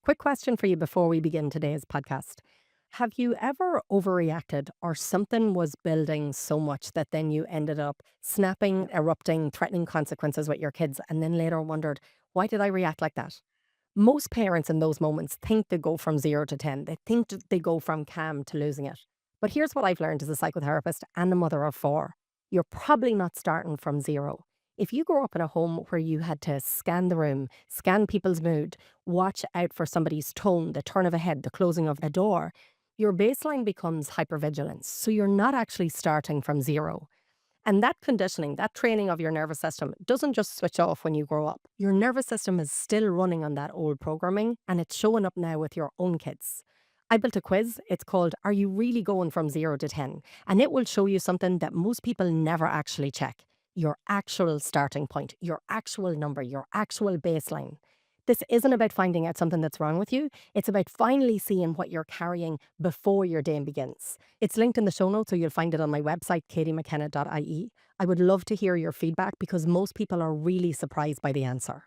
Quick question for you before we begin today's podcast. Have you ever overreacted or something was building so much that then you ended up snapping, erupting, threatening consequences with your kids, and then later wondered, why did I react like that? Most parents in those moments think they go from 0 to 10. They think they go from calm to losing it. But here's what I've learned as a psychotherapist and a mother of four. You're probably not starting from zero. If you grew up in a home where you had to scan the room, scan people's mood, watch out for somebody's tone, the turn of a head, the closing of a door, your baseline becomes hypervigilance. So you're not actually starting from zero. And that conditioning, that training of your nervous system doesn't just switch off when you grow up. Your nervous system is still running on that old programming and it's showing up now with your own kids. I built a quiz. It's called Are You Really Going From 0 to 10? And it will show you something that most people never actually check. Your actual starting point, your actual number, your actual baseline. This isn't about finding out something that's wrong with you. It's about finally seeing what you're carrying before your day begins. It's linked in the show notes, so you'll find it on my website, katiemckenna.ie. I would love to hear your feedback because most people are really surprised by the answer.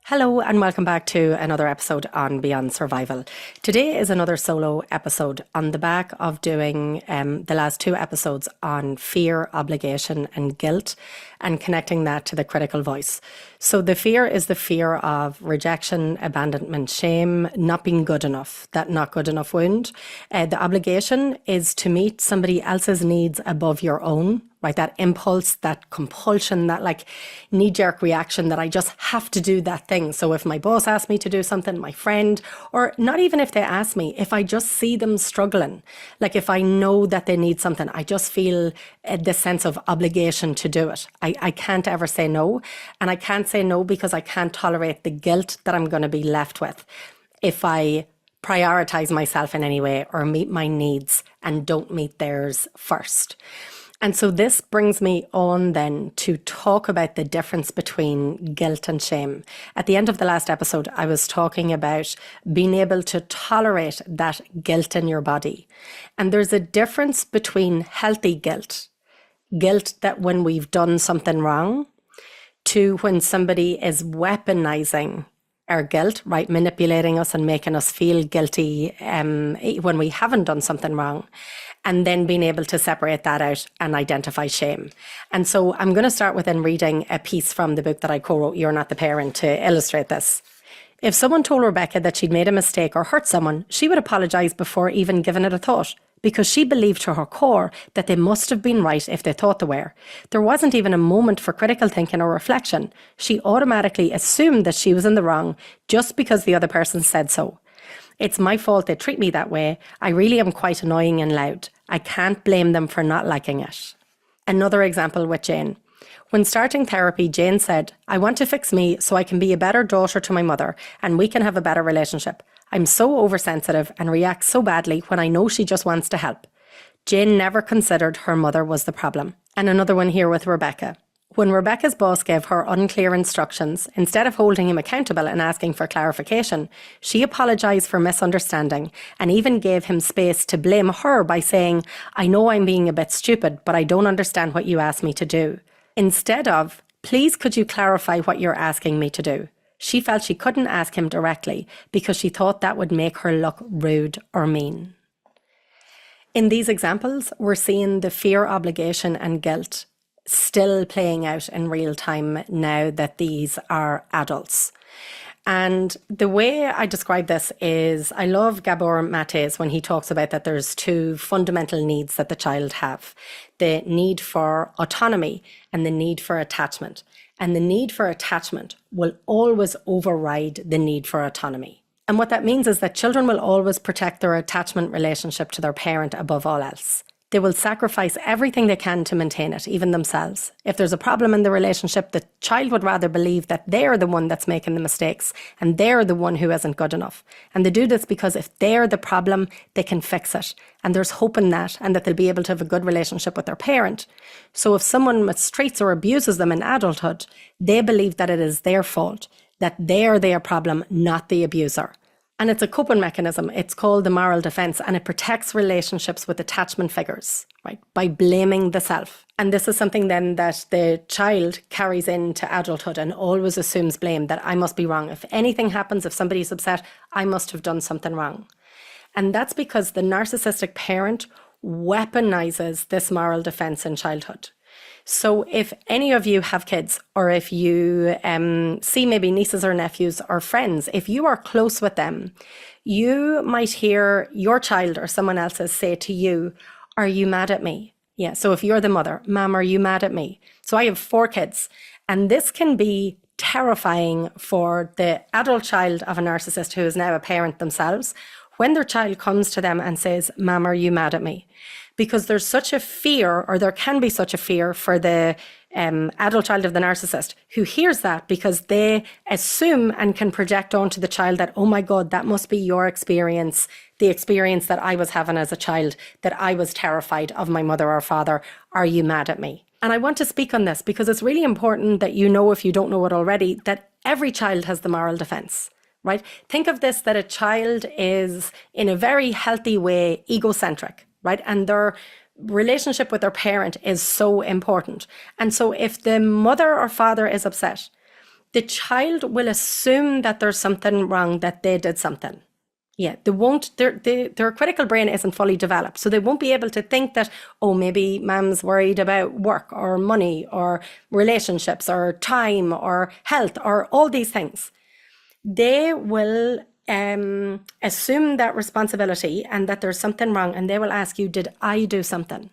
Hello and welcome back to another episode on Beyond Survival. Today is another solo episode on the back of doing the last two episodes on fear, obligation and guilt and connecting that to the critical voice. So the fear is the fear of rejection, abandonment, shame, not being good enough, that not good enough wound. The obligation is to meet somebody else's needs above your own. Right, that impulse, that compulsion, that like knee-jerk reaction that I just have to do that thing. So if my boss asks me to do something, my friend, or not even if they ask me, if I just see them struggling, like if I know that they need something, I just feel the sense of obligation to do it. I can't ever say no. And I can't say no because I can't tolerate the guilt that I'm going to be left with if I prioritize myself in any way or meet my needs and don't meet theirs first. And so this brings me on then to talk about the difference between guilt and shame. At the end of the last episode, I was talking about being able to tolerate that guilt in your body. And there's a difference between healthy guilt that when we've done something wrong, to when somebody is weaponizing our guilt, right, manipulating us and making us feel guilty when we haven't done something wrong, and then being able to separate that out and identify shame. And so I'm going to start with reading a piece from the book that I co-wrote, You're Not the Parent, to illustrate this. If someone told Rebecca that she'd made a mistake or hurt someone, she would apologise before even giving it a thought, because she believed to her core that they must have been right if they thought they were. There wasn't even a moment for critical thinking or reflection. She automatically assumed that she was in the wrong just because the other person said so. It's my fault they treat me that way. I really am quite annoying and loud. I can't blame them for not liking it. Another example with Jane. When starting therapy, Jane said, I want to fix me so I can be a better daughter to my mother and we can have a better relationship. I'm so oversensitive and react so badly when I know she just wants to help. Jane never considered her mother was the problem. And another one here with Rebecca. When Rebecca's boss gave her unclear instructions, instead of holding him accountable and asking for clarification, she apologised for misunderstanding and even gave him space to blame her by saying, I know I'm being a bit stupid, but I don't understand what you asked me to do. Instead of, please could you clarify what you're asking me to do? She felt she couldn't ask him directly because she thought that would make her look rude or mean. In these examples, we're seeing the fear, obligation and guilt still playing out in real time now that these are adults. And the way I describe this is, I love Gabor Mate's when he talks about that there's two fundamental needs that the child have. The need for autonomy and the need for attachment. And the need for attachment will always override the need for autonomy. And what that means is that children will always protect their attachment relationship to their parent above all else. They will sacrifice everything they can to maintain it, even themselves. If there's a problem in the relationship, the child would rather believe that they're the one that's making the mistakes and they're the one who isn't good enough. And they do this because if they're the problem, they can fix it. And there's hope in that, and that they'll be able to have a good relationship with their parent. So if someone mistreats or abuses them in adulthood, they believe that it is their fault, that they're their problem, not the abuser. And it's a coping mechanism. It's called the moral defense, and it protects relationships with attachment figures, right? By blaming the self. And this is something then that the child carries into adulthood and always assumes blame, that I must be wrong. If anything happens, if somebody's upset, I must have done something wrong. And that's because the narcissistic parent weaponizes this moral defense in childhood. So if any of you have kids, or if you see maybe nieces or nephews or friends, if you are close with them, you might hear your child or someone else's say to you, are you mad at me? Yeah. So if you're the mother, Mom, are you mad at me? So I have 4 kids, and this can be terrifying for the adult child of a narcissist who is now a parent themselves, when their child comes to them and says, Mom, are you mad at me? Because there's such a fear, or there can be such a fear for the adult child of the narcissist who hears that, because they assume and can project onto the child that, oh my God, that must be your experience, the experience that I was having as a child, that I was terrified of my mother or father. Are you mad at me? And I want to speak on this because it's really important that you know, if you don't know it already, that every child has the moral defense. Right? Think of this, that a child is in a very healthy way egocentric, right? And their relationship with their parent is so important. And so if the mother or father is upset, the child will assume that there's something wrong, that they did something. Yeah, they won't, their critical brain isn't fully developed. So they won't be able to think that, oh, maybe Mom's worried about work or money or relationships or time or health or all these things. They will assume that responsibility and that there's something wrong, and they will ask you, did I do something?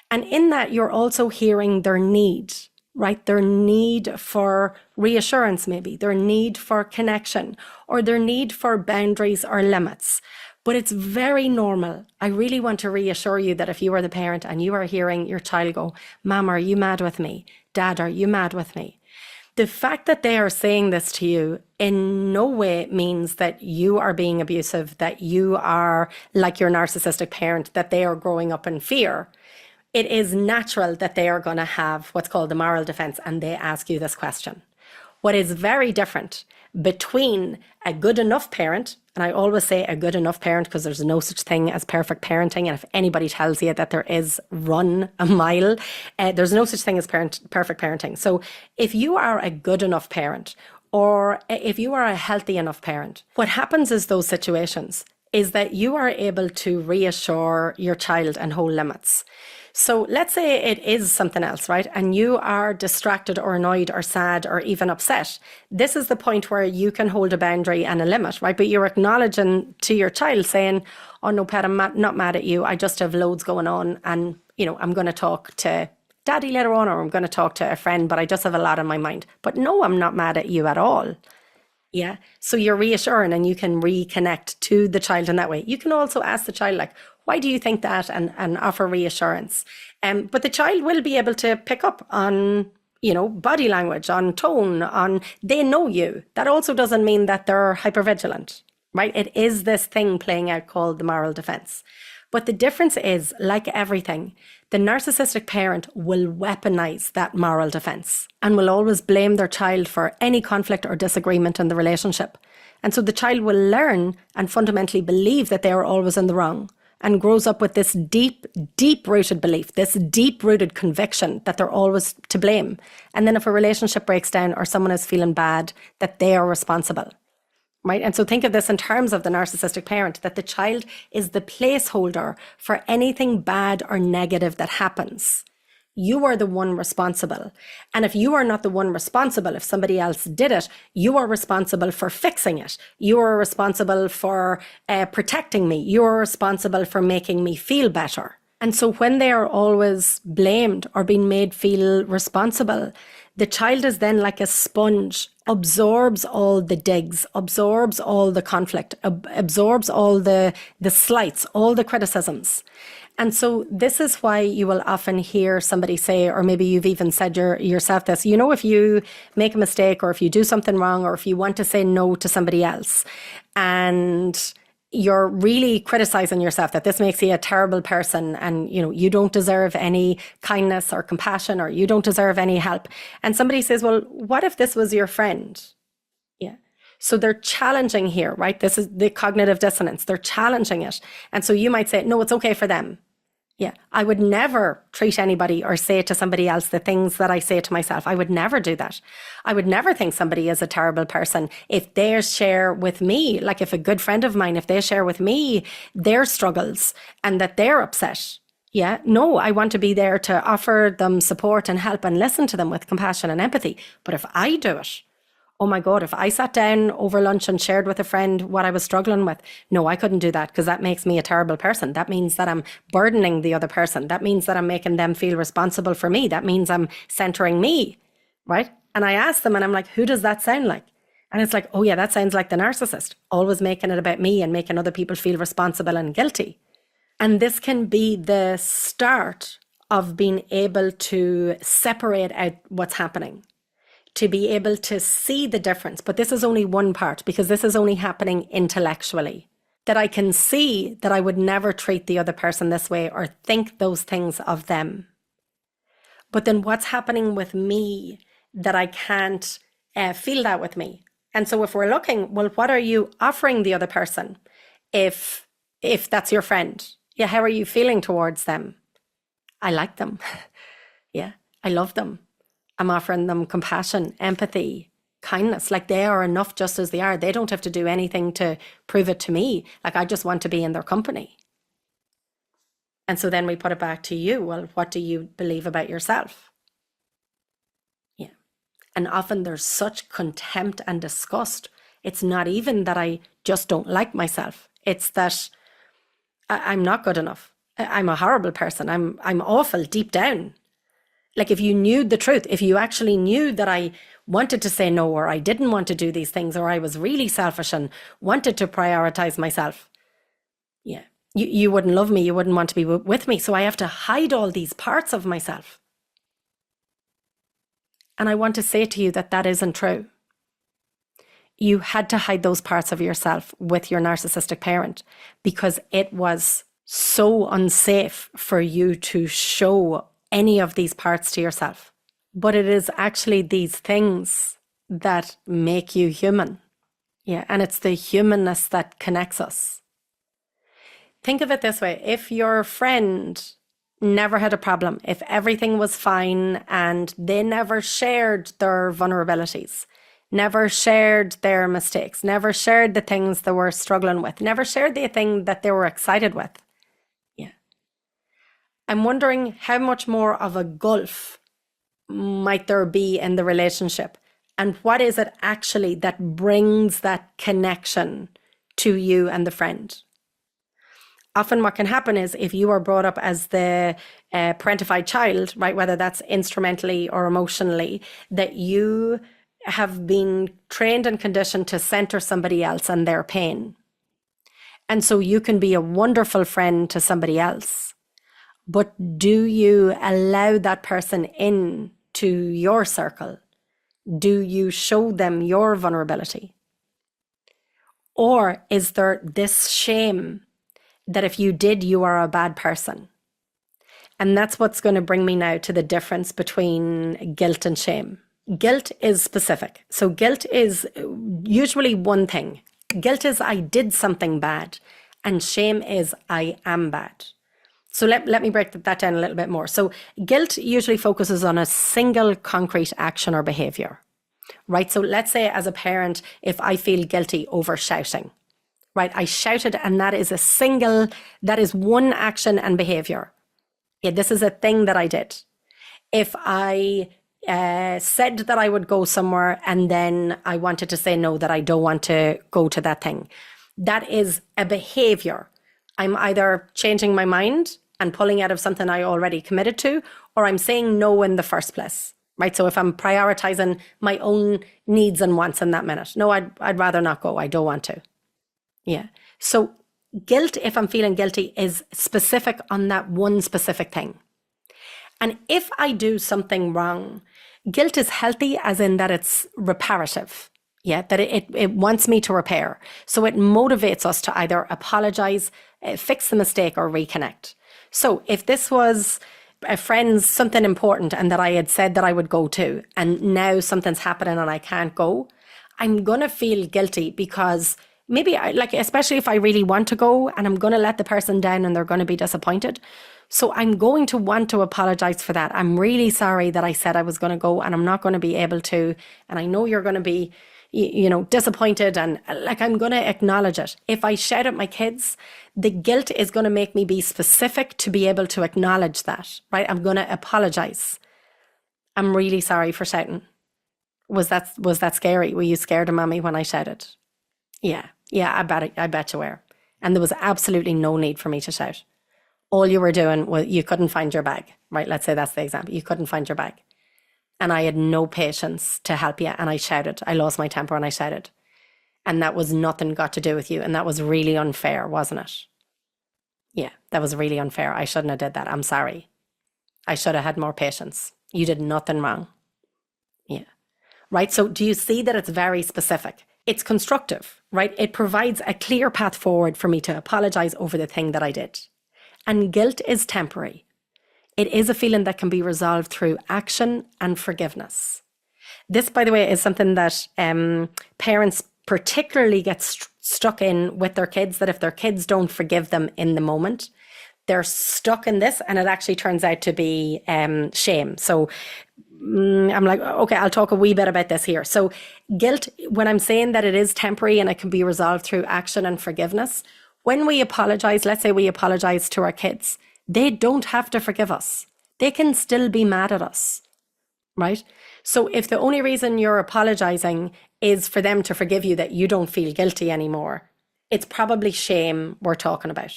And in that, you're also hearing their need, right? Their need for reassurance, maybe their need for connection, or their need for boundaries or limits. But it's very normal. I really want to reassure you that if you are the parent and you are hearing your child go, Mom, are you mad with me? Dad, are you mad with me? The fact that they are saying this to you in no way means that you are being abusive, that you are like your narcissistic parent, that they are growing up in fear. It is natural that they are going to have what's called the moral defense, and they ask you this question. What is very different between a good enough parent, and I always say a good enough parent because there's no such thing as perfect parenting, and if anybody tells you that there is, run a mile. There's no such thing as perfect parenting. So if you are a good enough parent, or if you are a healthy enough parent, what happens is those situations is that you are able to reassure your child and hold limits. So let's say it is something else, right? And you are distracted or annoyed or sad or even upset. This is the point where you can hold a boundary and a limit, right? But you're acknowledging to your child saying, oh no, Pat, I'm not mad at you. I just have loads going on, and, you know, I'm going to talk to Daddy later on, or I'm going to talk to a friend, but I just have a lot on my mind. But no, I'm not mad at you at all. Yeah. So you're reassuring, and you can reconnect to the child in that way. You can also ask the child, like, why do you think that? And offer reassurance. But the child will be able to pick up on, you know, body language, on tone, on, they know you. That also doesn't mean that they're hypervigilant, right? It is this thing playing out called the moral defense. But the difference is, like everything, the narcissistic parent will weaponize that moral defense and will always blame their child for any conflict or disagreement in the relationship. And so the child will learn and fundamentally believe that they are always in the wrong, and grows up with this deep, deep-rooted belief, this deep-rooted conviction that they're always to blame. And then if a relationship breaks down or someone is feeling bad, that they are responsible. Right? And so think of this in terms of the narcissistic parent, that the child is the placeholder for anything bad or negative that happens. You are the one responsible. And if you are not the one responsible, if somebody else did it, you are responsible for fixing it. You are responsible for protecting me. You are responsible for making me feel better. And so when they are always blamed or being made feel responsible, the child is then like a sponge, absorbs all the digs, absorbs all the conflict, absorbs all the slights, all the criticisms. And so this is why you will often hear somebody say, or maybe you've even said yourself this, you know, if you make a mistake, or if you do something wrong, or if you want to say no to somebody else, and you're really criticizing yourself that this makes you a terrible person, and, you know, you don't deserve any kindness or compassion, or you don't deserve any help. And somebody says, well, what if this was your friend? Yeah. So they're challenging here, right? This is the cognitive dissonance. They're challenging it. And so you might say, no, it's okay for them. Yeah, I would never treat anybody or say to somebody else the things that I say to myself. I would never do that. I would never think somebody is a terrible person if they share with me, like if a good friend of mine, if they share with me their struggles and that they're upset. Yeah, no, I want to be there to offer them support and help and listen to them with compassion and empathy. But if I do it, oh my God, if I sat down over lunch and shared with a friend what I was struggling with, no, I couldn't do that because that makes me a terrible person. That means that I'm burdening the other person. That means that I'm making them feel responsible for me. That means I'm centering me, right? And I asked them and I'm like, who does that sound like? And it's like, oh yeah, that sounds like the narcissist, always making it about me and making other people feel responsible and guilty. And this can be the start of being able to separate out what's happening, to be able to see the difference. But this is only one part because this is only happening intellectually. That I can see that I would never treat the other person this way or think those things of them. But then what's happening with me that I can't feel that with me? And so if we're looking, well, what are you offering the other person if that's your friend? Yeah, how are you feeling towards them? I like them. Yeah, I love them. I'm offering them compassion, empathy, kindness. Like they are enough just as they are. They don't have to do anything to prove it to me. Like I just want to be in their company. And so then we put it back to you. Well, what do you believe about yourself? Yeah. And often there's such contempt and disgust. It's not even that I just don't like myself. It's that I'm not good enough. I'm a horrible person. I'm awful deep down. Like if you knew the truth, if you actually knew that I wanted to say no, or I didn't want to do these things, or I was really selfish and wanted to prioritize myself, yeah, you wouldn't love me. You wouldn't want to be with me. So I have to hide all these parts of myself. And I want to say to you that that isn't true. You had to hide those parts of yourself with your narcissistic parent because it was so unsafe for you to show any of these parts to yourself. But it is actually these things that make you human. Yeah, and it's the humanness that connects us. Think of it this way. If your friend never had a problem, if everything was fine and they never shared their vulnerabilities, never shared their mistakes, never shared the things they were struggling with, never shared the thing that they were excited with. Yeah. I'm wondering how much more of a gulf might there be in the relationship? And what is it actually that brings that connection to you and the friend? Often what can happen is if you are brought up as the parentified child, right, whether that's instrumentally or emotionally, that you have been trained and conditioned to center somebody else and their pain. And so you can be a wonderful friend to somebody else, but do you allow that person in to your circle? Do you show them your vulnerability? Or is there this shame that if you did, you are a bad person? And that's what's going to bring me now to the difference between guilt and shame. Guilt is specific. So guilt is usually one thing. Guilt is I did something bad, and shame is I am bad. So let me break that down a little bit more. So guilt usually focuses on a single concrete action or behavior, right? So let's say as a parent, if I feel guilty over shouting, right? I shouted and that is one action and behavior. Yeah, this is a thing that I did. If I said that I would go somewhere and then I wanted to say no, that I don't want to go to that thing, that is a behavior. I'm either changing my mind and pulling out of something I already committed to, or I'm saying no in the first place, right? So if I'm prioritizing my own needs and wants in that minute, no, I'd rather not go. I don't want to. Yeah. So guilt, if I'm feeling guilty, is specific on that one specific thing. And if I do something wrong, guilt is healthy as in that it's reparative. Yeah, that it wants me to repair. So it motivates us to either apologize, fix the mistake, or reconnect. So if this was a friend's something important and that I had said that I would go to, and now something's happening and I can't go, I'm going to feel guilty because maybe especially if I really want to go and I'm going to let the person down and they're going to be disappointed. So I'm going to want to apologize for that. I'm really sorry that I said I was going to go and I'm not going to be able to. And I know you're going to be, disappointed, and I'm going to acknowledge it. If I shout at my kids, the guilt is going to make me be specific to be able to acknowledge that, right? I'm going to apologize. I'm really sorry for shouting. Was that scary? Were you scared of mommy when I shouted? Yeah, I bet you were. And there was absolutely no need for me to shout. All you were doing was you couldn't find your bag, right? Let's say that's the example. You couldn't find your bag. And I had no patience to help you. And I shouted. I lost my temper and I shouted. And that was nothing got to do with you. And that was really unfair, wasn't it? Yeah, that was really unfair. I shouldn't have did that. I'm sorry. I should have had more patience. You did nothing wrong. Yeah. Right. So do you see that it's very specific? It's constructive, right? It provides a clear path forward for me to apologize over the thing that I did. And guilt is temporary. It is a feeling that can be resolved through action and forgiveness. This, by the way, is something that parents particularly get stuck in with their kids, that if their kids don't forgive them in the moment, they're stuck in this, and it actually turns out to be shame. So I'm like, okay, I'll talk a wee bit about this here. So guilt, when I'm saying that it is temporary and it can be resolved through action and forgiveness, when we apologize, let's say we apologize to our kids, they don't have to forgive us. They can still be mad at us, right? So if the only reason you're apologizing is for them to forgive you, that you don't feel guilty anymore, it's probably shame we're talking about.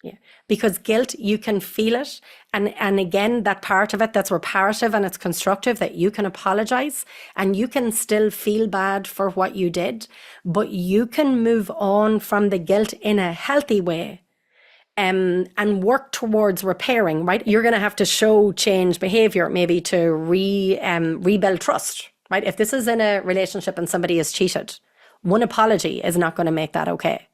Yeah, because guilt, you can feel it. And again, that part of it that's reparative and it's constructive, that you can apologize and you can still feel bad for what you did, but you can move on from the guilt in a healthy way. And work towards repairing, right? You're going to have to show change behavior, maybe to rebuild trust, right? If this is in a relationship and somebody is cheated, one apology is not going to make that okay.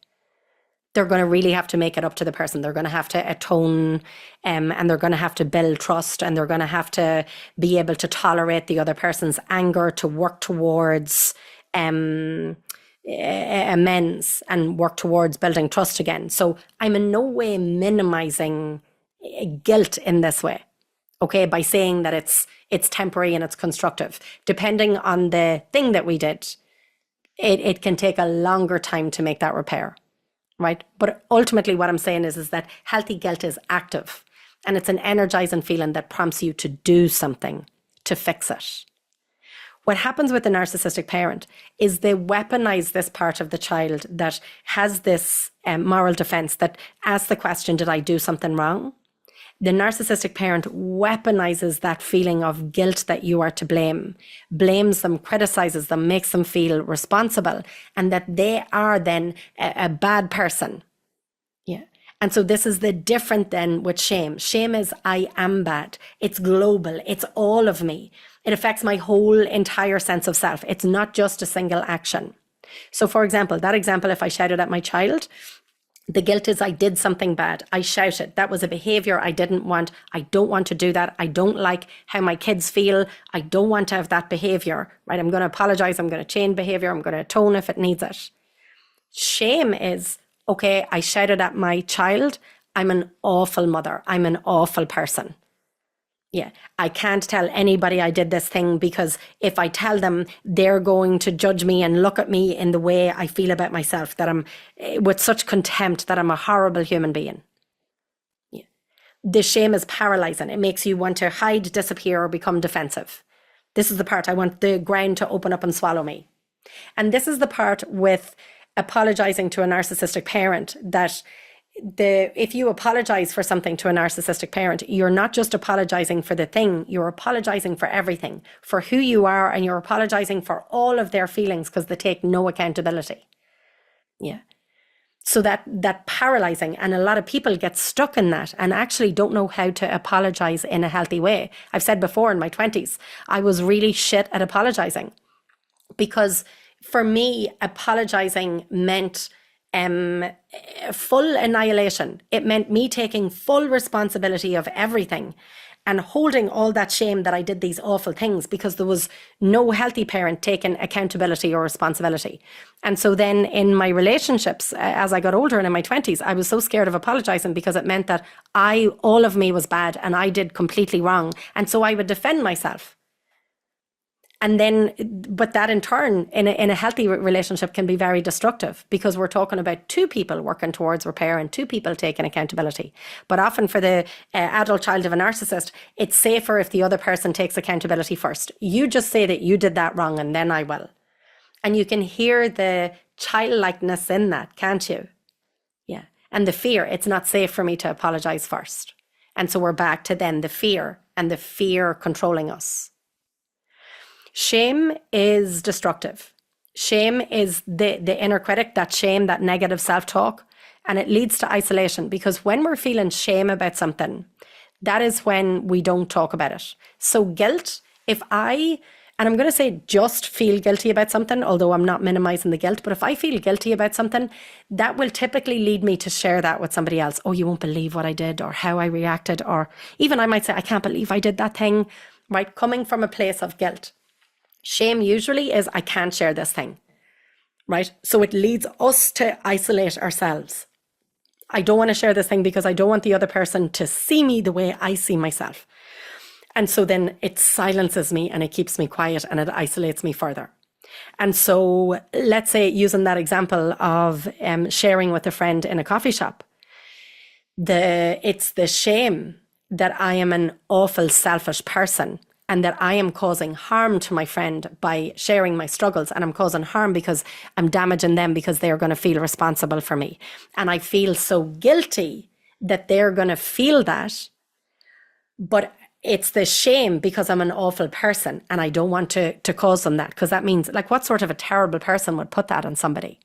They're going to really have to make it up to the person. They're going to have to atone, and they're going to have to build trust, and they're going to have to be able to tolerate the other person's anger, to work towards amends and work towards building trust again. So I'm in no way minimizing guilt in this way, okay, by saying that it's temporary and it's constructive. Depending on the thing that we did, it can take a longer time to make that repair, right? But ultimately what I'm saying is that healthy guilt is active, and it's an energizing feeling that prompts you to do something to fix it. What happens with the narcissistic parent is they weaponize this part of the child that has this moral defense, that asks the question, did I do something wrong? The narcissistic parent weaponizes that feeling of guilt that you are to blame, blames them, criticizes them, makes them feel responsible, and that they are then a bad person. Yeah. And so this is the different then with shame. Shame is I am bad. It's global. It's all of me. It affects my whole entire sense of self. It's not just a single action. So for example, if I shouted at my child, the guilt is I did something bad. I shouted. That was a behavior I didn't want. I don't want to do that. I don't like how my kids feel. I don't want to have that behavior, right? I'm going to apologize. I'm going to change behavior. I'm going to atone if it needs it. Shame is, okay, I shouted at my child. I'm an awful mother. I'm an awful person. Yeah, I can't tell anybody I did this thing, because if I tell them, they're going to judge me and look at me in the way I feel about myself, that I'm with such contempt, that I'm a horrible human being. Yeah. The shame is paralyzing. It makes you want to hide, disappear, or become defensive. This is the part I want the ground to open up and swallow me. And this is the part with apologizing to a narcissistic parent, that if you apologize for something to a narcissistic parent, you're not just apologizing for the thing, you're apologizing for everything, for who you are, and you're apologizing for all of their feelings, because they take no accountability. Yeah. So that paralyzing, and a lot of people get stuck in that and actually don't know how to apologize in a healthy way. I've said before, in my 20s, I was really shit at apologizing, because for me, apologizing meant full annihilation. It meant me taking full responsibility of everything. and holding all that shame that I did these awful things because there was no healthy parent taking accountability or responsibility. And so then in my relationships, as I got older and in my 20s, I was so scared of apologizing because it meant that all of me was bad and I did completely wrong. And so I would defend myself. And then, but that in turn, in a healthy relationship can be very destructive because we're talking about two people working towards repair and two people taking accountability. But often for the adult child of a narcissist, it's safer if the other person takes accountability first. You just say that you did that wrong and then I will. And you can hear the childlikeness in that, can't you? Yeah. And the fear, it's not safe for me to apologize first. And so we're back to then the fear and the fear controlling us. Shame is destructive. Shame is the inner critic, that shame, that negative self-talk, and it leads to isolation because when we're feeling shame about something, that is when we don't talk about it. So guilt, and I'm going to say just feel guilty about something, although I'm not minimizing the guilt, but if I feel guilty about something, that will typically lead me to share that with somebody else. Oh, you won't believe what I did or how I reacted, or even I might say, I can't believe I did that thing, right? Coming from a place of guilt. Shame usually is, I can't share this thing, right? So it leads us to isolate ourselves. I don't want to share this thing because I don't want the other person to see me the way I see myself. And so then it silences me and it keeps me quiet and it isolates me further. And so let's say using that example of sharing with a friend in a coffee shop, it's the shame that I am an awful selfish person and that I am causing harm to my friend by sharing my struggles, and I'm causing harm because I'm damaging them because they're going to feel responsible for me. And I feel so guilty that they're going to feel that, but it's the shame because I'm an awful person and I don't want to cause them that, because that means, like, what sort of a terrible person would put that on somebody?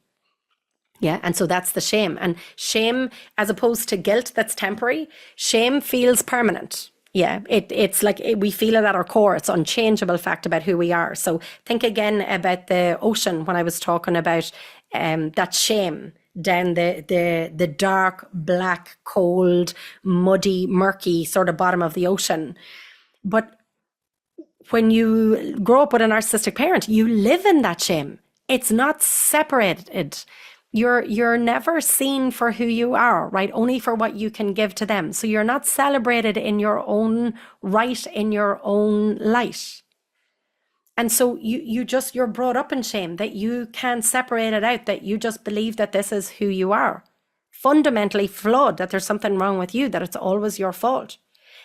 Yeah. And so that's the shame. And shame, as opposed to guilt that's temporary, shame feels permanent. Yeah, it's like we feel it at our core. It's an unchangeable fact about who we are. So think again about the ocean when I was talking about that shame down the dark, black, cold, muddy, murky sort of bottom of the ocean. But when you grow up with a narcissistic parent, you live in that shame. It's not separated. You're never seen for who you are, right? Only for what you can give to them. So you're not celebrated in your own right, in your own light. And so you're brought up in shame that you can't separate it out, that you just believe that this is who you are. Fundamentally flawed, that there's something wrong with you, that it's always your fault.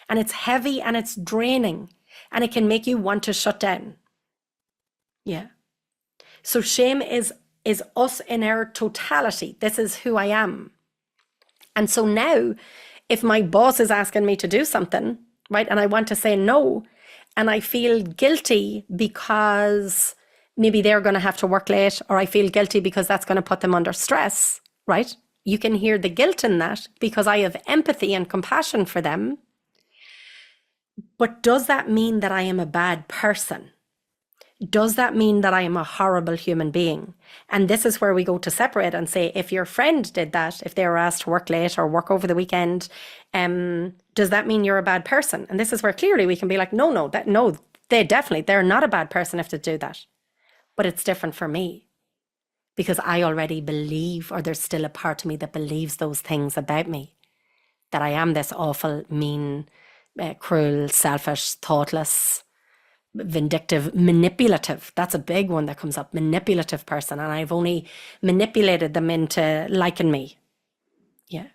And it's heavy and it's draining and it can make you want to shut down. Yeah. So shame is us in our totality. This is who I am. And so now, if my boss is asking me to do something, right, and I want to say no, and I feel guilty because maybe they're going to have to work late, or I feel guilty because that's going to put them under stress, right? You can hear the guilt in that because I have empathy and compassion for them. But does that mean that I am a bad person? Does that mean that I am a horrible human being? And this is where we go to separate and say, if your friend did that, if they were asked to work late or work over the weekend, does that mean you're a bad person? And this is where clearly we can be like, no, they're not a bad person if they do that. But it's different for me because I already believe, or there's still a part of me that believes those things about me, that I am this awful, mean, cruel, selfish, thoughtless, vindictive, manipulative. That's a big one that comes up. Manipulative person. And I've only manipulated them into liking me. Yeah.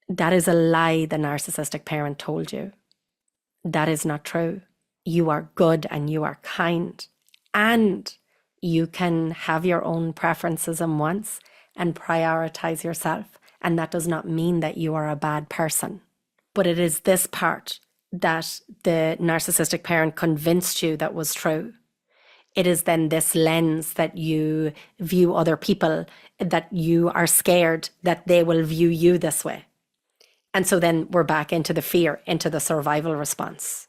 That is a lie the narcissistic parent told you. That is not true. You are good and you are kind. And you can have your own preferences and wants and prioritize yourself. And that does not mean that you are a bad person. But it is this part that the narcissistic parent convinced you that was true. It is then this lens that you view other people, that you are scared that they will view you this way. And so then we're back into the fear, into the survival response.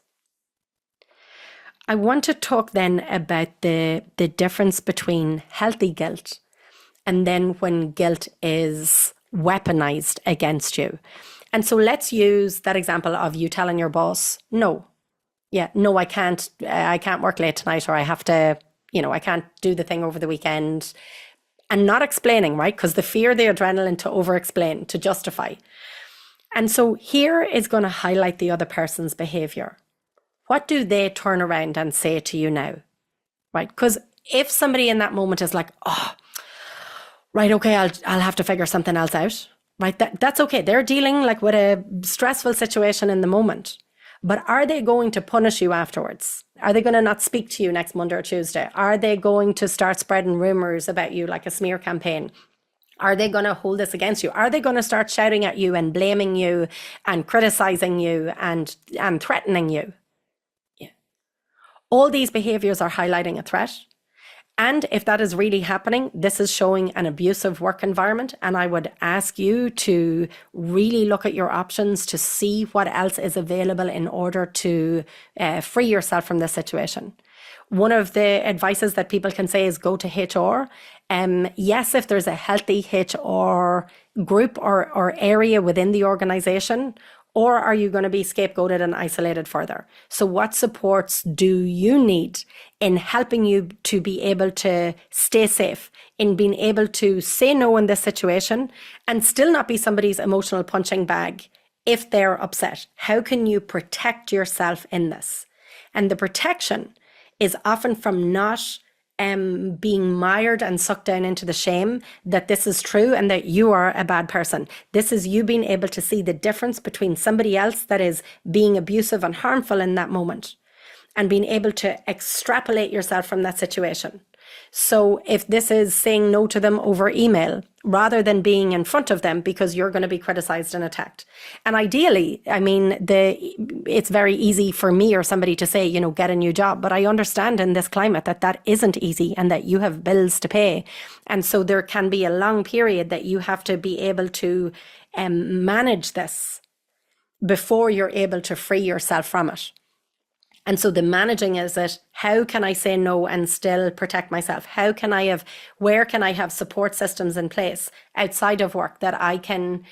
I want to talk then about the difference between healthy guilt and then when guilt is weaponized against you. And so let's use that example of you telling your boss, no, I can't work late tonight, or I have to, I can't do the thing over the weekend, and not explaining, right? Because the fear, the adrenaline to over explain, to justify. And so here is going to highlight the other person's behavior. What do they turn around and say to you now? Right? Because if somebody in that moment is like, oh, right, okay, I'll have to figure something else out, right? That's okay. They're dealing like with a stressful situation in the moment. But are they going to punish you afterwards? Are they going to not speak to you next Monday or Tuesday? Are they going to start spreading rumors about you like a smear campaign? Are they going to hold this against you? Are they going to start shouting at you and blaming you and criticizing you and threatening you? Yeah. All these behaviors are highlighting a threat. And if that is really happening, this is showing an abusive work environment. And I would ask you to really look at your options to see what else is available in order to free yourself from this situation. One of the advices that people can say is go to HR. Yes, if there's a healthy HR group or area within the organization, or are you going to be scapegoated and isolated further? So what supports do you need in helping you to be able to stay safe, in being able to say no in this situation and still not be somebody's emotional punching bag if they're upset? How can you protect yourself in this? And the protection is often from not being mired and sucked down into the shame that this is true and that you are a bad person. This is you being able to see the difference between somebody else that is being abusive and harmful in that moment and being able to extrapolate yourself from that situation. So if this is saying no to them over email rather than being in front of them because you're going to be criticized and attacked. And ideally, I mean, it's very easy for me or somebody to say, get a new job. But I understand in this climate that isn't easy and that you have bills to pay. And so there can be a long period that you have to be able to manage this before you're able to free yourself from it. And so the managing is that how can I say no and still protect myself? Where can I have support systems in place outside of work that I can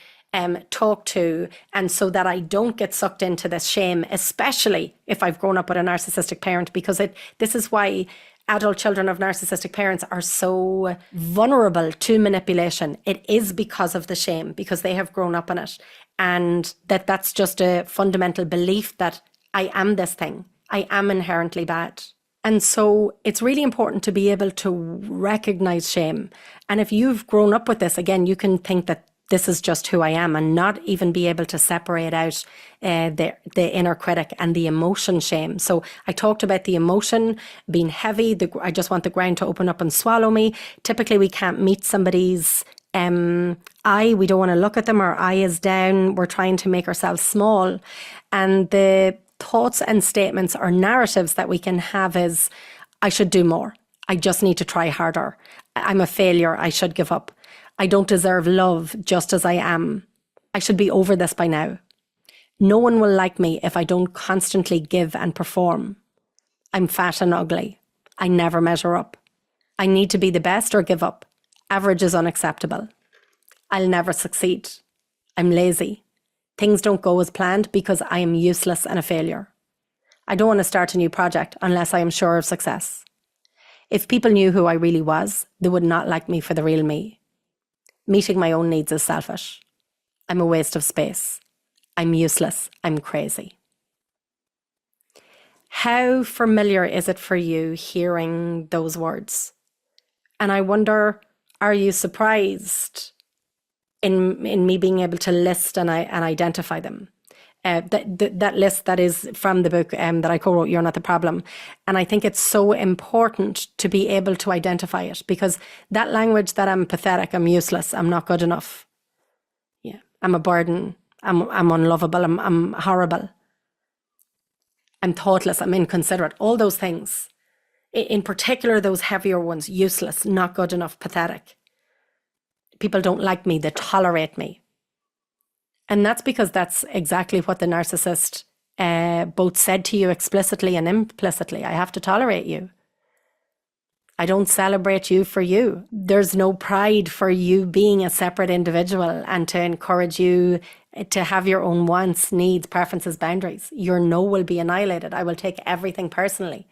talk to, and so that I don't get sucked into this shame, especially if I've grown up with a narcissistic parent, because this is why adult children of narcissistic parents are so vulnerable to manipulation. It is because of the shame, because they have grown up in it. And that's just a fundamental belief that I am this thing. I am inherently bad. And so it's really important to be able to recognize shame. And if you've grown up with this, again, you can think that this is just who I am and not even be able to separate out the inner critic and the emotion shame. So I talked about the emotion being heavy. I just want the ground to open up and swallow me. Typically, we can't meet somebody's eye. We don't want to look at them. Our eye is down. We're trying to make ourselves small. And the thoughts and statements or narratives that we can have is, I should do more. I just need to try harder. I'm a failure. I should give up. I don't deserve love just as I am. I should be over this by now. No one will like me if I don't constantly give and perform. I'm fat and ugly. I never measure up. I need to be the best or give up. Average is unacceptable. I'll never succeed. I'm lazy. Things don't go as planned because I am useless and a failure. I don't want to start a new project unless I am sure of success. If people knew who I really was, they would not like me for the real me. Meeting my own needs is selfish. I'm a waste of space. I'm useless. I'm crazy. How familiar is it for you hearing those words? And I wonder, are you surprised in me being able to list and identify them? That list that is from the book that I co-wrote, You're Not the Problem. And I think it's so important to be able to identify it, because that language that I'm pathetic, I'm useless, I'm not good enough. Yeah, I'm a burden, I'm unlovable, I'm horrible. I'm thoughtless, I'm inconsiderate, all those things. In particular, those heavier ones, useless, not good enough, pathetic. People don't like me, they tolerate me. And that's because that's exactly what the narcissist both said to you explicitly and implicitly. I have to tolerate you. I don't celebrate you for you. There's no pride for you being a separate individual and to encourage you to have your own wants, needs, preferences, boundaries. Your no will be annihilated. I will take everything personally.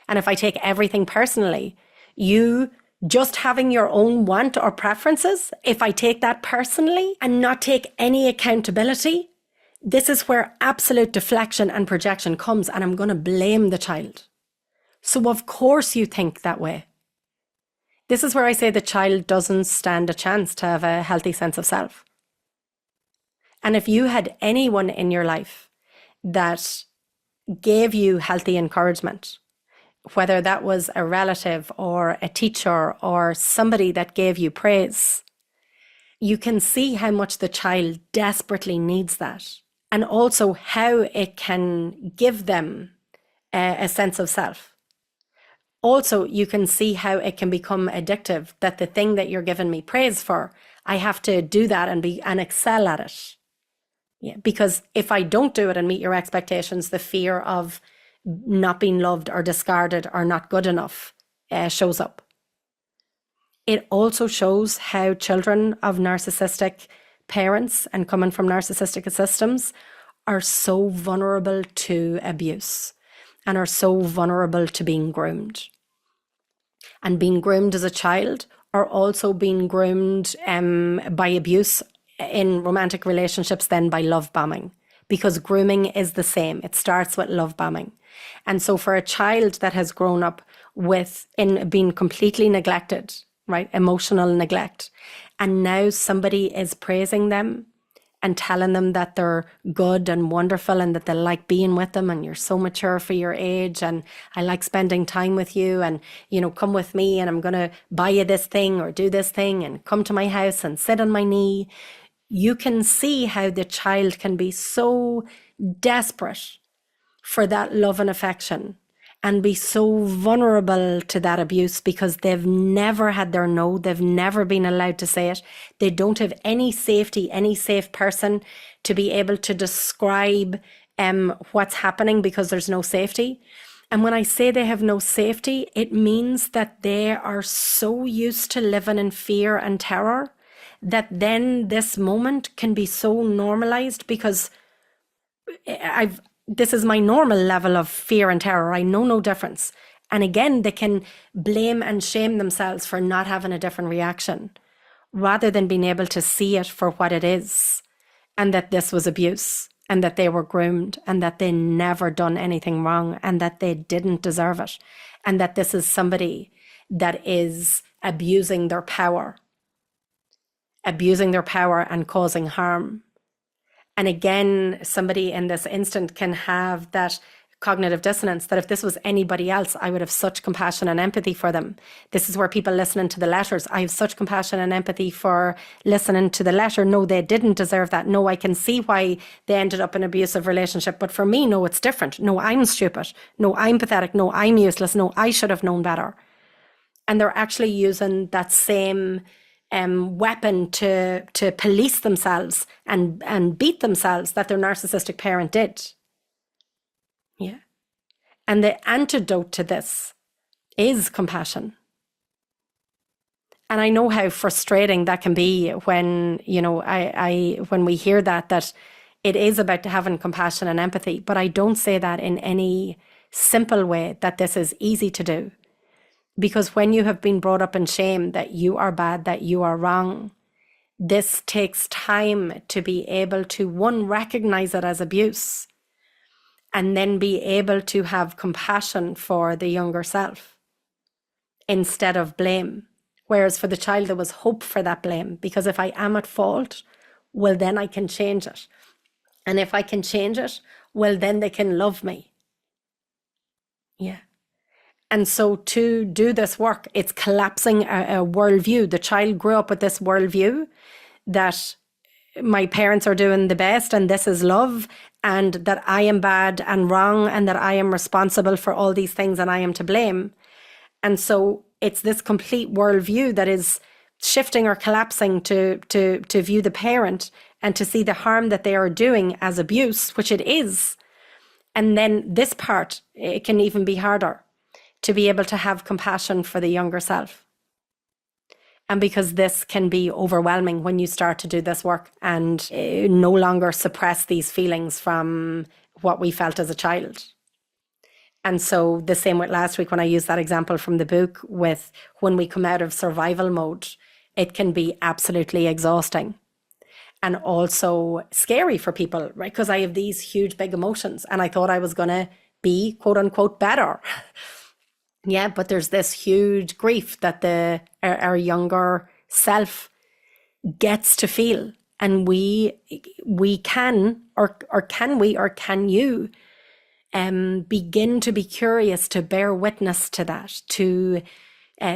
And if I take everything personally, you just having your own want or preferences, if I take that personally and not take any accountability, this is where absolute deflection and projection comes, and I'm going to blame the child. So of course you think that way. This is where I say the child doesn't stand a chance to have a healthy sense of self. And if you had anyone in your life that gave you healthy encouragement, whether that was a relative or a teacher or somebody that gave you praise, you can see how much the child desperately needs that, and also how it can give them a sense of self. Also, you can see how it can become addictive, that the thing that you're giving me praise for, I have to do that and excel at it. Yeah, because if I don't do it and meet your expectations, the fear of not being loved or discarded or not good enough shows up. It also shows how children of narcissistic parents and coming from narcissistic systems are so vulnerable to abuse and are so vulnerable to being groomed. And being groomed as a child, or also being groomed by abuse in romantic relationships, then by love bombing, because grooming is the same. It starts with love bombing. And so for a child that has grown up in being completely neglected, right, emotional neglect, and now somebody is praising them and telling them that they're good and wonderful and that they like being with them, and you're so mature for your age, and I like spending time with you, and, come with me and I'm going to buy you this thing or do this thing and come to my house and sit on my knee. You can see how the child can be so desperate for that love and affection and be so vulnerable to that abuse because they've never had their no, they've never been allowed to say it. They don't have any safety, any safe person to be able to describe what's happening because there's no safety. And when I say they have no safety, it means that they are so used to living in fear and terror that then this moment can be so normalized because this is my normal level of fear and terror. I know no difference. And again, they can blame and shame themselves for not having a different reaction rather than being able to see it for what it is, and that this was abuse and that they were groomed and that they never done anything wrong and that they didn't deserve it, and that this is somebody that is abusing their power and causing harm. And again, somebody in this instant can have that cognitive dissonance that if this was anybody else, I would have such compassion and empathy for them. This is where people listening to the letters, I have such compassion and empathy for listening to the letter. No, they didn't deserve that. No, I can see why they ended up in an abusive relationship. But for me, no, it's different. No, I'm stupid. No, I'm pathetic. No, I'm useless. No, I should have known better. And they're actually using that same weapon to police themselves and beat themselves that their narcissistic parent did. Yeah. And the antidote to this is compassion. And I know how frustrating that can be when, when we hear that it is about having compassion and empathy, but I don't say that in any simple way that this is easy to do. Because when you have been brought up in shame that you are bad, that you are wrong, this takes time to be able to, one, recognize it as abuse, and then be able to have compassion for the younger self instead of blame. Whereas for the child, there was hope for that blame, because if I am at fault, well, then I can change it. And if I can change it, well, then they can love me. Yeah. And so to do this work, it's collapsing a worldview. The child grew up with this worldview that my parents are doing the best and this is love, and that I am bad and wrong and that I am responsible for all these things and I am to blame. And so it's this complete worldview that is shifting or collapsing to view the parent and to see the harm that they are doing as abuse, which it is. And then this part, it can even be harder, to be able to have compassion for the younger self. And because this can be overwhelming when you start to do this work and no longer suppress these feelings from what we felt as a child. And so the same with last week when I used that example from the book with when we come out of survival mode, it can be absolutely exhausting and also scary for people, right? Because I have these huge, big emotions and I thought I was going to be quote unquote better. Yeah, but there's this huge grief that our younger self gets to feel. And we can, or can you begin to be curious, to bear witness to that, to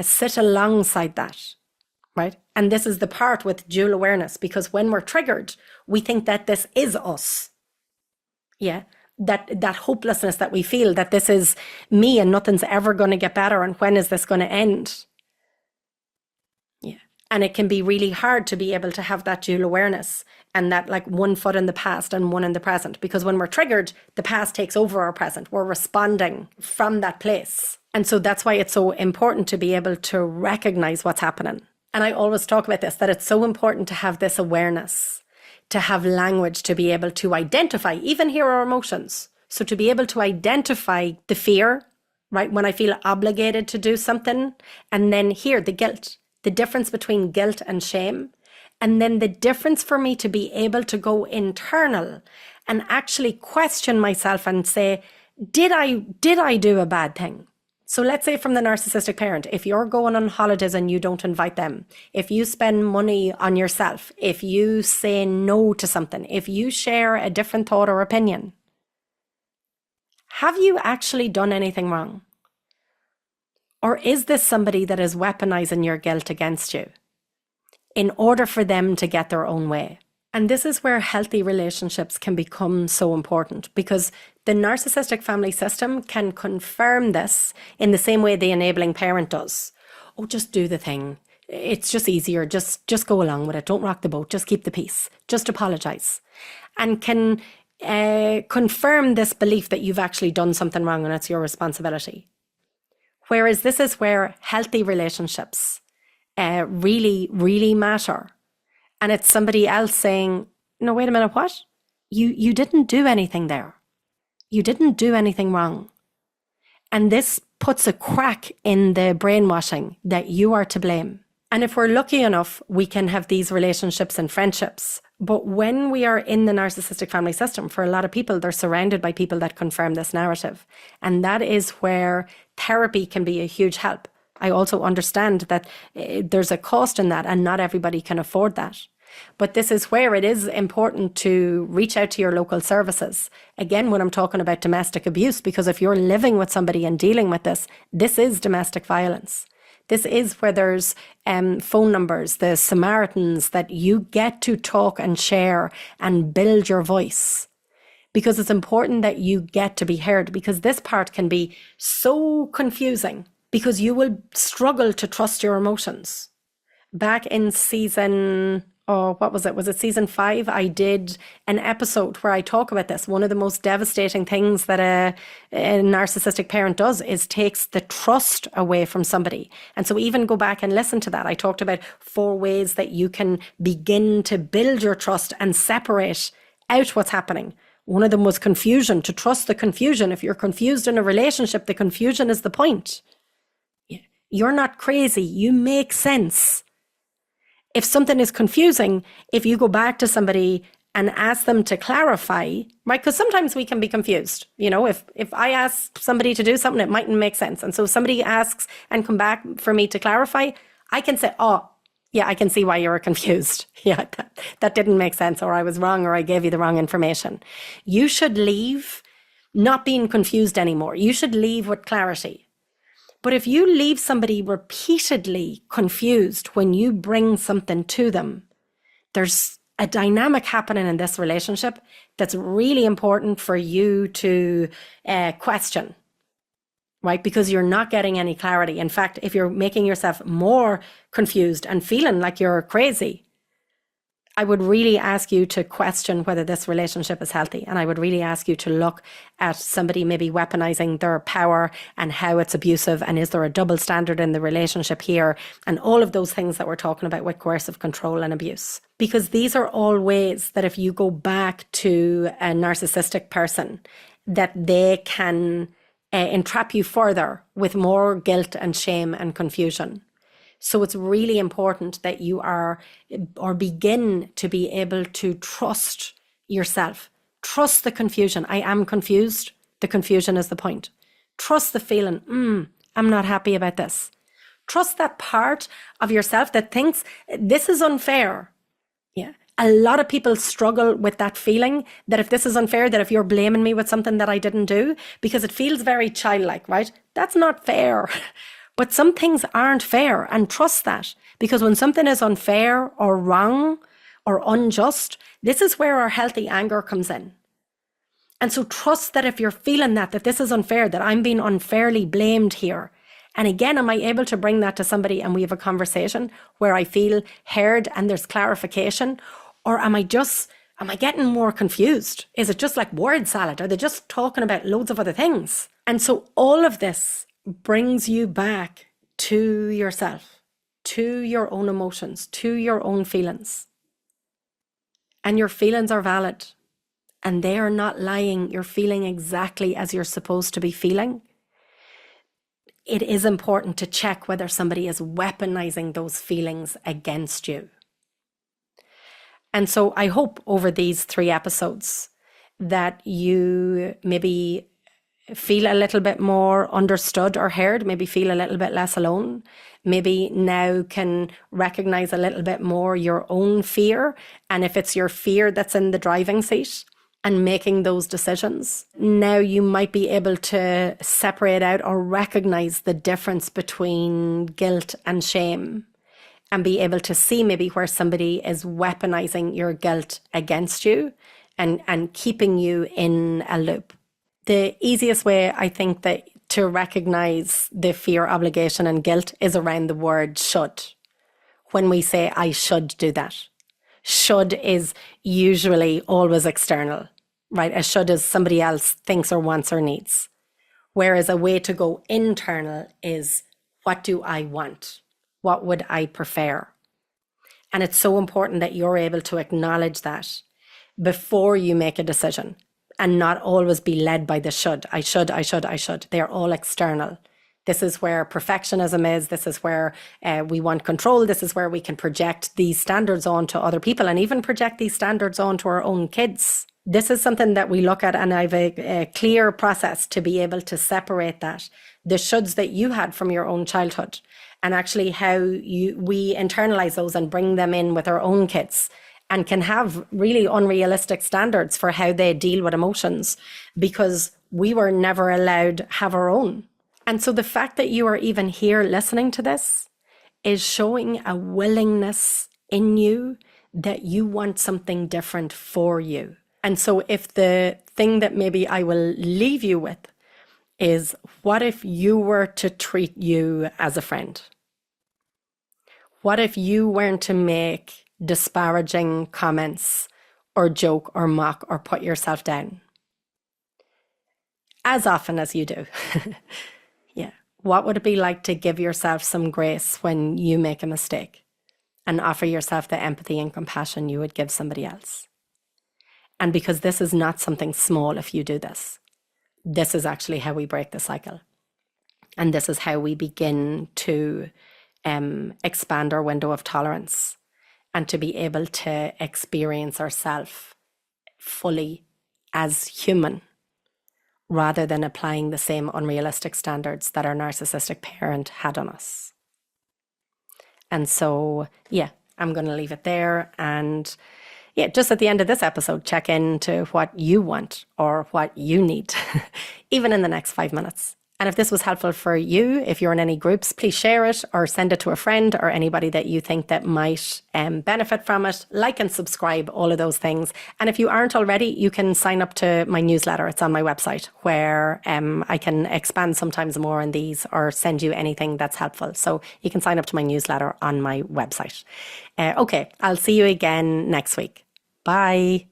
sit alongside that, right? And this is the part with dual awareness, because when we're triggered, we think that this is us. Yeah. That hopelessness that we feel, that this is me and nothing's ever going to get better, and when is this going to end? Yeah. And it can be really hard to be able to have that dual awareness and that like one foot in the past and one in the present, because when we're triggered, the past takes over our present. We're responding from that place. And so that's why it's so important to be able to recognize what's happening. And I always talk about this, that it's so important to have this awareness, to have language, to be able to identify, even hear our emotions. So to be able to identify the fear, right? When I feel obligated to do something, and then hear the guilt, the difference between guilt and shame. And then the difference for me to be able to go internal and actually question myself and say, did I do a bad thing? So let's say from the narcissistic parent, if you're going on holidays and you don't invite them, if you spend money on yourself, if you say no to something, if you share a different thought or opinion, have you actually done anything wrong? Or is this somebody that is weaponizing your guilt against you in order for them to get their own way? And this is where healthy relationships can become so important, because the narcissistic family system can confirm this in the same way the enabling parent does. Oh, just do the thing. It's just easier. Just go along with it. Don't rock the boat. Just keep the peace. Just apologize. And can confirm this belief that you've actually done something wrong and it's your responsibility. Whereas this is where healthy relationships really, really matter. And it's somebody else saying, no, wait a minute, what? You didn't do anything there. You didn't do anything wrong. And this puts a crack in the brainwashing that you are to blame. And if we're lucky enough, we can have these relationships and friendships. But when we are in the narcissistic family system, for a lot of people, they're surrounded by people that confirm this narrative. And that is where therapy can be a huge help. I also understand that there's a cost in that and not everybody can afford that. But this is where it is important to reach out to your local services. Again, when I'm talking about domestic abuse, because if you're living with somebody and dealing with this, this is domestic violence. This is where there's phone numbers, the Samaritans, that you get to talk and share and build your voice. Because it's important that you get to be heard, because this part can be so confusing, because you will struggle to trust your emotions. Back in season, what was it? Was it season 5? I did an episode where I talk about this. One of the most devastating things that a narcissistic parent does is takes the trust away from somebody. And so even go back and listen to that. I talked about 4 ways that you can begin to build your trust and separate out what's happening. One of them was confusion, to trust the confusion. If you're confused in a relationship, the confusion is the point. You're not crazy. You make sense. If something is confusing, if you go back to somebody and ask them to clarify, right? Because sometimes we can be confused. You know, if I ask somebody to do something, it mightn't make sense. And so if somebody asks and come back for me to clarify, I can say, oh, yeah, I can see why you were confused. Yeah, that didn't make sense, or I was wrong, or I gave you the wrong information. You should leave not being confused anymore. You should leave with clarity. But if you leave somebody repeatedly confused when you bring something to them, there's a dynamic happening in this relationship that's really important for you to question, right? Because you're not getting any clarity. In fact, if you're making yourself more confused and feeling like you're crazy, I would really ask you to question whether this relationship is healthy. And I would really ask you to look at somebody maybe weaponizing their power and how it's abusive. And is there a double standard in the relationship here? And all of those things that we're talking about with coercive control and abuse. Because these are all ways that if you go back to a narcissistic person, that they can entrap you further with more guilt and shame and confusion. So it's really important that you are, or begin to be able to trust yourself. Trust the confusion. I am confused. The confusion is the point. Trust the feeling, I'm not happy about this. Trust that part of yourself that thinks this is unfair. Yeah. A lot of people struggle with that feeling that if this is unfair, that if you're blaming me with something that I didn't do, because it feels very childlike, right? That's not fair. But some things aren't fair, and trust that, because when something is unfair or wrong or unjust, this is where our healthy anger comes in. And so trust that if you're feeling that this is unfair, that I'm being unfairly blamed here. And again, am I able to bring that to somebody and we have a conversation where I feel heard and there's clarification? Or am I getting more confused? Is it just like word salad? Are they just talking about loads of other things? And so all of this brings you back to yourself, to your own emotions, to your own feelings. And your feelings are valid and they are not lying. You're feeling exactly as you're supposed to be feeling. It is important to check whether somebody is weaponizing those feelings against you. And so I hope over these 3 episodes that you maybe feel a little bit more understood or heard, maybe feel a little bit less alone, maybe now can recognize a little bit more your own fear. And if it's your fear that's in the driving seat and making those decisions, now you might be able to separate out or recognize the difference between guilt and shame and be able to see maybe where somebody is weaponizing your guilt against you and keeping you in a loop. The easiest way, I think, that to recognize the fear, obligation, and guilt is around the word should. When we say, I should do that. Should is usually always external, right? A should is somebody else thinks or wants or needs. Whereas a way to go internal is, what do I want? What would I prefer? And it's so important that you're able to acknowledge that before you make a decision. And not always be led by the should. I should. They're all external. This is where perfectionism is. This is where we want control. This is where we can project these standards onto other people and even project these standards onto our own kids. This is something that we look at, and I have a clear process to be able to separate that, the shoulds that you had from your own childhood, and actually how we internalize those and bring them in with our own kids. And can have really unrealistic standards for how they deal with emotions because we were never allowed to have our own. And so the fact that you are even here listening to this is showing a willingness in you that you want something different for you. And so if the thing that maybe I will leave you with is, what if you were to treat you as a friend? What if you weren't to make disparaging comments or joke or mock or put yourself down as often as you do? Yeah. What would it be like to give yourself some grace when you make a mistake and offer yourself the empathy and compassion you would give somebody else? And because this is not something small, if you do this, this is actually how we break the cycle. And this is how we begin to expand our window of tolerance and to be able to experience ourselves fully as human, rather than applying the same unrealistic standards that our narcissistic parent had on us. And so, yeah, I'm going to leave it there. And yeah, just at the end of this episode, check into what you want or what you need, even in the next 5 minutes. And if this was helpful for you, if you're in any groups, please share it or send it to a friend or anybody that you think that might benefit from it. Like and subscribe, all of those things. And if you aren't already, you can sign up to my newsletter. It's on my website where I can expand sometimes more on these or send you anything that's helpful. So you can sign up to my newsletter on my website. Okay, I'll see you again next week. Bye.